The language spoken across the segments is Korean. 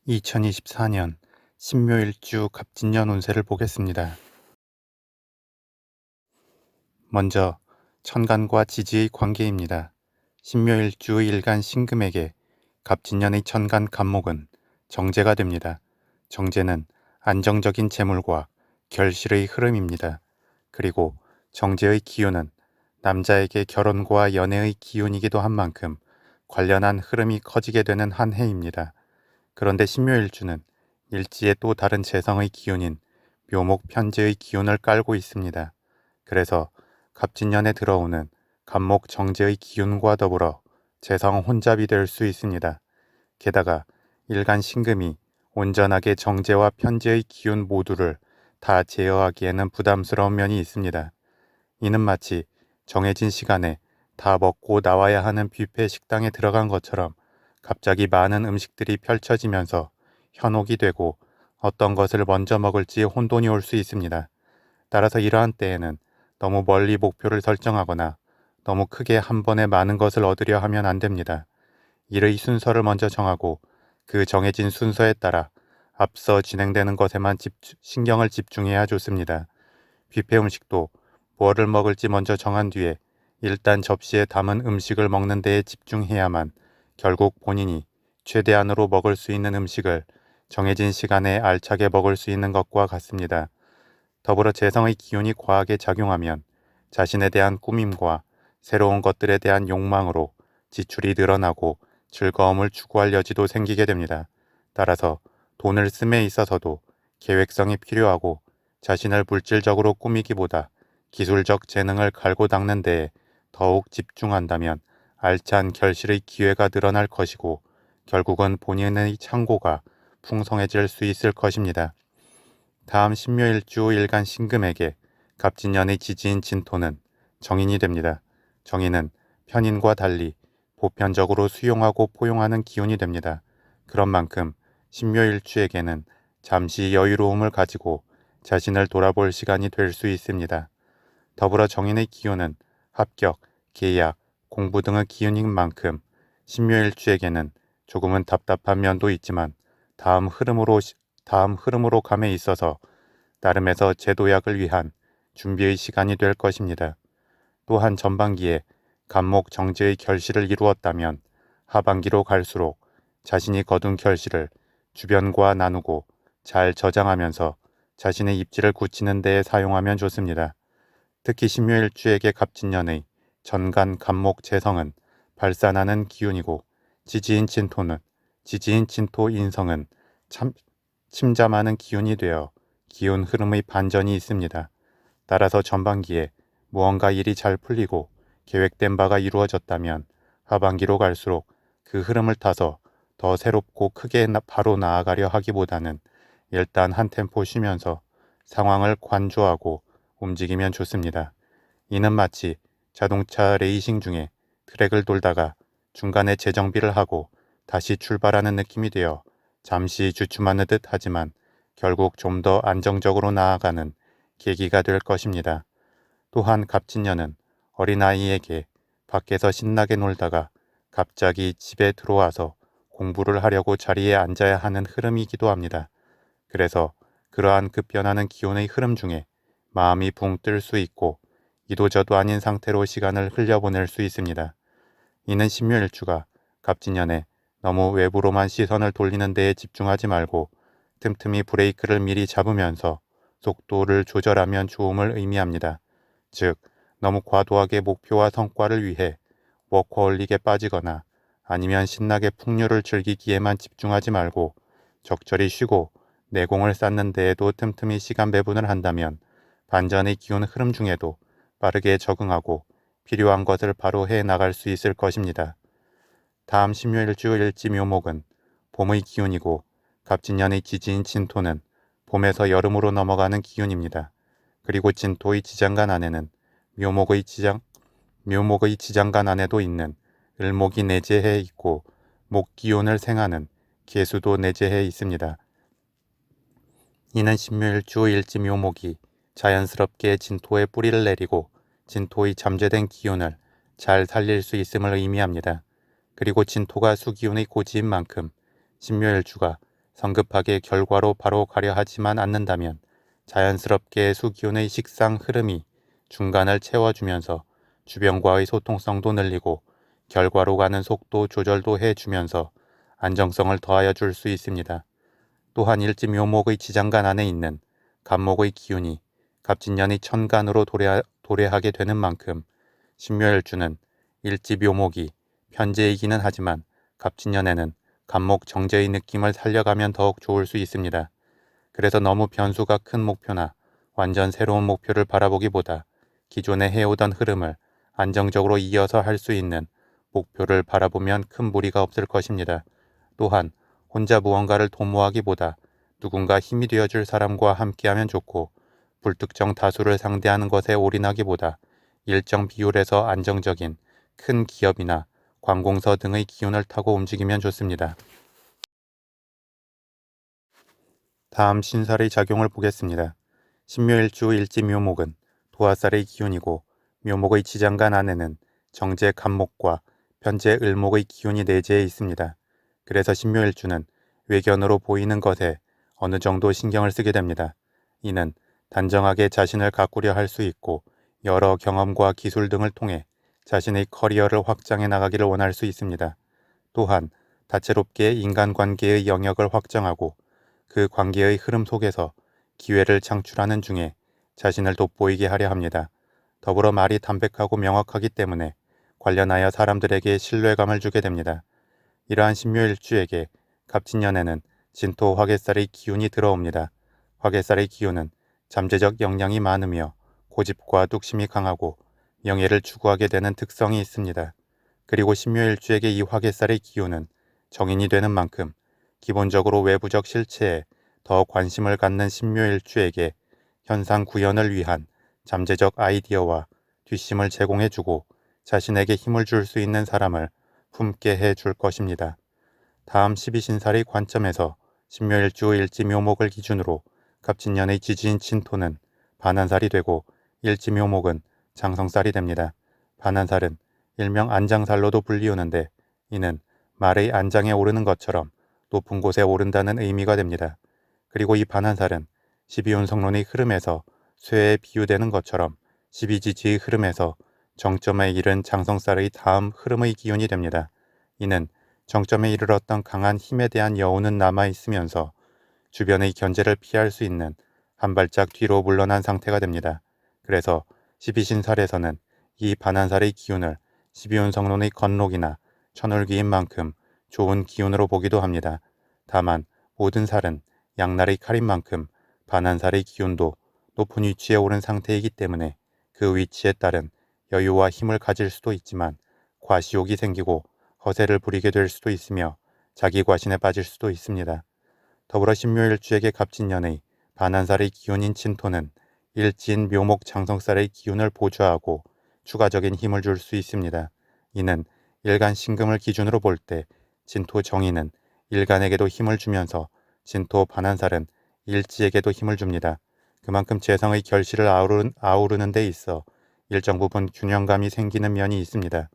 2024년 신묘일주 갑진년 운세를 보겠습니다. 먼저 천간과 지지의 관계입니다. 신묘일주 일간 신금에게 갑진년의 천간 갑목은 정제가 됩니다. 정제는 안정적인 재물과 결실의 흐름입니다. 그리고 정제의 기운은 남자에게 결혼과 연애의 기운이기도 한 만큼 관련한 흐름이 커지게 되는 한 해입니다. 그런데 신묘일주는 일지의 또 다른 재성의 기운인 묘목 편재의 기운을 깔고 있습니다. 그래서 갑진년에 들어오는 갑목 정제의 기운과 더불어 재성 혼잡이 될 수 있습니다. 게다가 일간 신금이 온전하게 정제와 편재의 기운 모두를 다 제어하기에는 부담스러운 면이 있습니다. 이는 마치 정해진 시간에 다 먹고 나와야 하는 뷔페 식당에 들어간 것처럼 갑자기 많은 음식들이 펼쳐지면서 현혹이 되고 어떤 것을 먼저 먹을지 혼돈이 올 수 있습니다. 따라서 이러한 때에는 너무 멀리 목표를 설정하거나 너무 크게 한 번에 많은 것을 얻으려 하면 안 됩니다. 일의 순서를 먼저 정하고 그 정해진 순서에 따라 앞서 진행되는 것에만 신경을 집중해야 좋습니다. 뷔페 음식도 뭐를 먹을지 먼저 정한 뒤에 일단 접시에 담은 음식을 먹는 데에 집중해야만 결국 본인이 최대한으로 먹을 수 있는 음식을 정해진 시간에 알차게 먹을 수 있는 것과 같습니다. 더불어 재성의 기운이 과하게 작용하면 자신에 대한 꾸밈과 새로운 것들에 대한 욕망으로 지출이 늘어나고 즐거움을 추구할 여지도 생기게 됩니다. 따라서 돈을 씀에 있어서도 계획성이 필요하고 자신을 물질적으로 꾸미기보다 기술적 재능을 갈고 닦는 데에 더욱 집중한다면 알찬 결실의 기회가 늘어날 것이고 결국은 본인의 창고가 풍성해질 수 있을 것입니다. 다음 신묘일주 일간 신금에게 갑진년의 지지인 진토는 정인이 됩니다. 정인은 편인과 달리 보편적으로 수용하고 포용하는 기운이 됩니다. 그런 만큼 신묘일주에게는 잠시 여유로움을 가지고 자신을 돌아볼 시간이 될 수 있습니다. 더불어 정인의 기운은 합격, 계약, 공부 등의 기운인 만큼 신묘일주에게는 조금은 답답한 면도 있지만 다음 흐름으로 감에 있어서 나름에서 재도약을 위한 준비의 시간이 될 것입니다. 또한 전반기에 갑목 정제의 결실을 이루었다면 하반기로 갈수록 자신이 거둔 결실을 주변과 나누고 잘 저장하면서 자신의 입지를 굳히는 데에 사용하면 좋습니다. 특히 신묘일주에게 갑진년의 전간 갑목 재성은 발산하는 기운이고 지지인 진토 인성은 침잠하는 기운이 되어 기운 흐름의 반전이 있습니다. 따라서 전반기에 무언가 일이 잘 풀리고 계획된 바가 이루어졌다면 하반기로 갈수록 그 흐름을 타서 더 새롭고 크게 바로 나아가려 하기보다는 일단 한 템포 쉬면서 상황을 관조하고 움직이면 좋습니다. 이는 마치 자동차 레이싱 중에 트랙을 돌다가 중간에 재정비를 하고 다시 출발하는 느낌이 되어 잠시 주춤하는 듯 하지만 결국 좀 더 안정적으로 나아가는 계기가 될 것입니다. 또한 갑진년은 어린아이에게 밖에서 신나게 놀다가 갑자기 집에 들어와서 공부를 하려고 자리에 앉아야 하는 흐름이기도 합니다. 그래서 그러한 급변하는 기온의 흐름 중에 마음이 붕 뜰 수 있고 이도저도 아닌 상태로 시간을 흘려보낼 수 있습니다. 이는 신묘일주가 갑진년에 너무 외부로만 시선을 돌리는 데에 집중하지 말고 틈틈이 브레이크를 미리 잡으면서 속도를 조절하면 좋음을 의미합니다. 즉, 너무 과도하게 목표와 성과를 위해 워커홀릭에 빠지거나 아니면 신나게 풍류를 즐기기에만 집중하지 말고 적절히 쉬고 내공을 쌓는 데에도 틈틈이 시간 배분을 한다면 반전의 기운 흐름 중에도 빠르게 적응하고 필요한 것을 바로 해 나갈 수 있을 것입니다. 다음 신묘일주 일지묘목은 봄의 기운이고 갑진년의 지지인 진토는 봄에서 여름으로 넘어가는 기운입니다. 그리고 진토의 지장간 안에는 묘목의 지장간 안에도 있는 을목이 내재해 있고 목 기운을 생하는 계수도 내재해 있습니다. 이는 신묘일주 일지묘목이 자연스럽게 진토에 뿌리를 내리고 진토의 잠재된 기운을 잘 살릴 수 있음을 의미합니다. 그리고 진토가 수기운의 고지인 만큼 신묘일주가 성급하게 결과로 바로 가려 하지만 않는다면 자연스럽게 수기운의 식상 흐름이 중간을 채워주면서 주변과의 소통성도 늘리고 결과로 가는 속도 조절도 해주면서 안정성을 더하여 줄 수 있습니다. 또한 일지묘목의 지장간 안에 있는 간목의 기운이 갑진년의 천간으로 도래하게 되는 만큼 신묘일주는 일지묘목이 편재이기는 하지만 갑진년에는 간목 정제의 느낌을 살려가면 더욱 좋을 수 있습니다. 그래서 너무 변수가 큰 목표나 완전 새로운 목표를 바라보기보다 기존에 해오던 흐름을 안정적으로 이어서 할 수 있는 목표를 바라보면 큰 무리가 없을 것입니다. 또한 혼자 무언가를 도모하기보다 누군가 힘이 되어줄 사람과 함께하면 좋고 불특정 다수를 상대하는 것에 올인하기보다 일정 비율에서 안정적인 큰 기업이나 관공서 등의 기운을 타고 움직이면 좋습니다. 다음 신살의 작용을 보겠습니다. 신묘일주 일지묘목은 도화살의 기운이고 묘목의 지장간 안에는 정제 간목과 편제 을목의 기운이 내재해 있습니다. 그래서 신묘일주는 외견으로 보이는 것에 어느 정도 신경을 쓰게 됩니다. 이는 단정하게 자신을 가꾸려 할 수 있고 여러 경험과 기술 등을 통해 자신의 커리어를 확장해 나가기를 원할 수 있습니다. 또한 다채롭게 인간관계의 영역을 확장하고 그 관계의 흐름 속에서 기회를 창출하는 중에 자신을 돋보이게 하려 합니다. 더불어 말이 담백하고 명확하기 때문에 관련하여 사람들에게 신뢰감을 주게 됩니다. 이러한 신묘일주에게 갑진년에는 진토 화개살의 기운이 들어옵니다. 화개살의 기운은 잠재적 역량이 많으며 고집과 뚝심이 강하고 명예를 추구하게 되는 특성이 있습니다. 그리고 신묘일주에게 이 화개살의 기운은 정인이 되는 만큼 기본적으로 외부적 실체에 더 관심을 갖는 신묘일주에게 현상 구현을 위한 잠재적 아이디어와 뒷심을 제공해주고 자신에게 힘을 줄 수 있는 사람을 품게 해 줄 것입니다. 다음 12신살의 관점에서 신묘일주 일지묘목을 기준으로 갑진년의 지지인 진토는 반한살이 되고 일지묘목은 장성살이 됩니다. 반한살은 일명 안장살로도 불리우는데 이는 말의 안장에 오르는 것처럼 높은 곳에 오른다는 의미가 됩니다. 그리고 이 반한살은 12운성론의 흐름에서 쇠에 비유되는 것처럼 12지지의 흐름에서 정점에 이른 장성살의 다음 흐름의 기운이 됩니다. 이는 정점에 이르렀던 강한 힘에 대한 여운은 남아있으면서 주변의 견제를 피할 수 있는 한 발짝 뒤로 물러난 상태가 됩니다. 그래서 12신살에서는 이 반한살의 기운을 12운성론의 건록이나 천울기인 만큼 좋은 기운으로 보기도 합니다. 다만 모든 살은 양날의 칼인 만큼 반한살의 기운도 높은 위치에 오른 상태이기 때문에 그 위치에 따른 여유와 힘을 가질 수도 있지만 과시욕이 생기고 허세를 부리게 될 수도 있으며 자기 과신에 빠질 수도 있습니다. 더불어 신묘일주에게 갑진년의 반한살의 기운인 진토는 일진 묘목 장성살의 기운을 보좌하고 추가적인 힘을 줄 수 있습니다. 이는 일간 신금을 기준으로 볼 때 진토 정인은 일간에게도 힘을 주면서 진토 반한살은 일지에게도 힘을 줍니다. 그만큼 재성의 결실을 아우르는 데 있어 일정 부분 균형감이 생기는 면이 있습니다.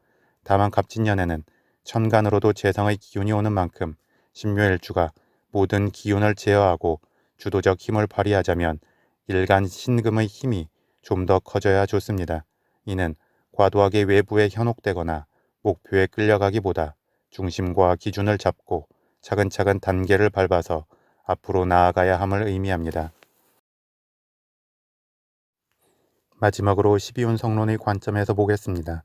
다만 갑진년에는 천간으로도 재성의 기운이 오는 만큼 신묘일주가 모든 기운을 제어하고 주도적 힘을 발휘하자면 일간 신금의 힘이 좀 더 커져야 좋습니다. 이는 과도하게 외부에 현혹되거나 목표에 끌려가기보다 중심과 기준을 잡고 차근차근 단계를 밟아서 앞으로 나아가야 함을 의미합니다. 마지막으로 12운성론의 관점에서 보겠습니다.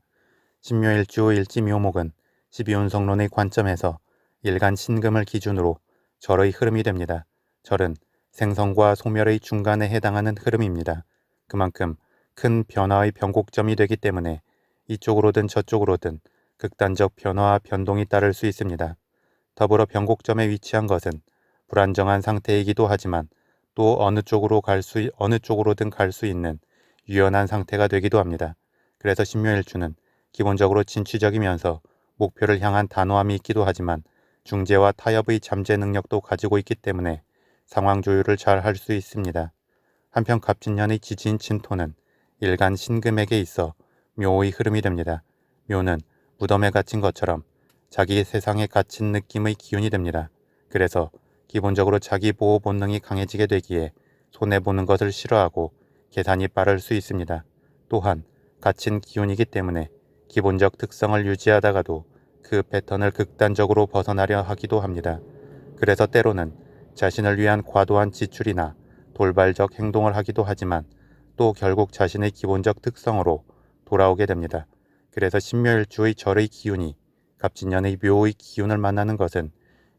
신묘일주 일지묘목은 12운성론의 관점에서 일간 신금을 기준으로 절의 흐름이 됩니다. 절은 생성과 소멸의 중간에 해당하는 흐름입니다. 그만큼 큰 변화의 변곡점이 되기 때문에 이쪽으로든 저쪽으로든 극단적 변화와 변동이 따를 수 있습니다. 더불어 변곡점에 위치한 것은 불안정한 상태이기도 하지만 또 어느 쪽으로든 갈 수 있는 유연한 상태가 되기도 합니다. 그래서 신묘일주는 기본적으로 진취적이면서 목표를 향한 단호함이 있기도 하지만 중재와 타협의 잠재 능력도 가지고 있기 때문에 상황 조율을 잘 할 수 있습니다. 한편 갑진년의 지지인 진토는 일간 신금에게 있어 묘의 흐름이 됩니다. 묘는 무덤에 갇힌 것처럼 자기 세상에 갇힌 느낌의 기운이 됩니다. 그래서 기본적으로 자기 보호 본능이 강해지게 되기에 손해보는 것을 싫어하고 계산이 빠를 수 있습니다. 또한 갇힌 기운이기 때문에 기본적 특성을 유지하다가도 그 패턴을 극단적으로 벗어나려 하기도 합니다. 그래서 때로는 자신을 위한 과도한 지출이나 돌발적 행동을 하기도 하지만 또 결국 자신의 기본적 특성으로 돌아오게 됩니다. 그래서 신묘일주의 절의 기운이 갑진년의 묘의 기운을 만나는 것은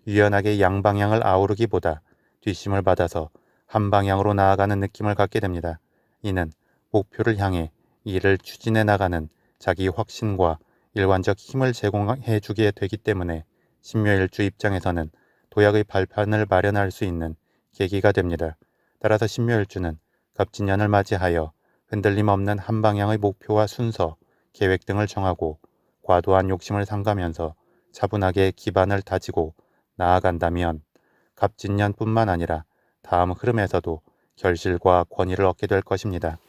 유연하게 양방향을 아우르기보다 뒷심을 받아서 한 방향으로 나아가는 느낌을 갖게 됩니다. 이는 목표를 향해 일을 추진해 나가는 자기 확신과 일관적 힘을 제공해 주게 되기 때문에 신묘일주 입장에서는 도약의 발판을 마련할 수 있는 계기가 됩니다. 따라서 신묘일주는 갑진년을 맞이하여 흔들림 없는 한 방향의 목표와 순서, 계획 등을 정하고 과도한 욕심을 삼가면서 차분하게 기반을 다지고 나아간다면 갑진년뿐만 아니라 다음 흐름에서도 결실과 권위를 얻게 될 것입니다.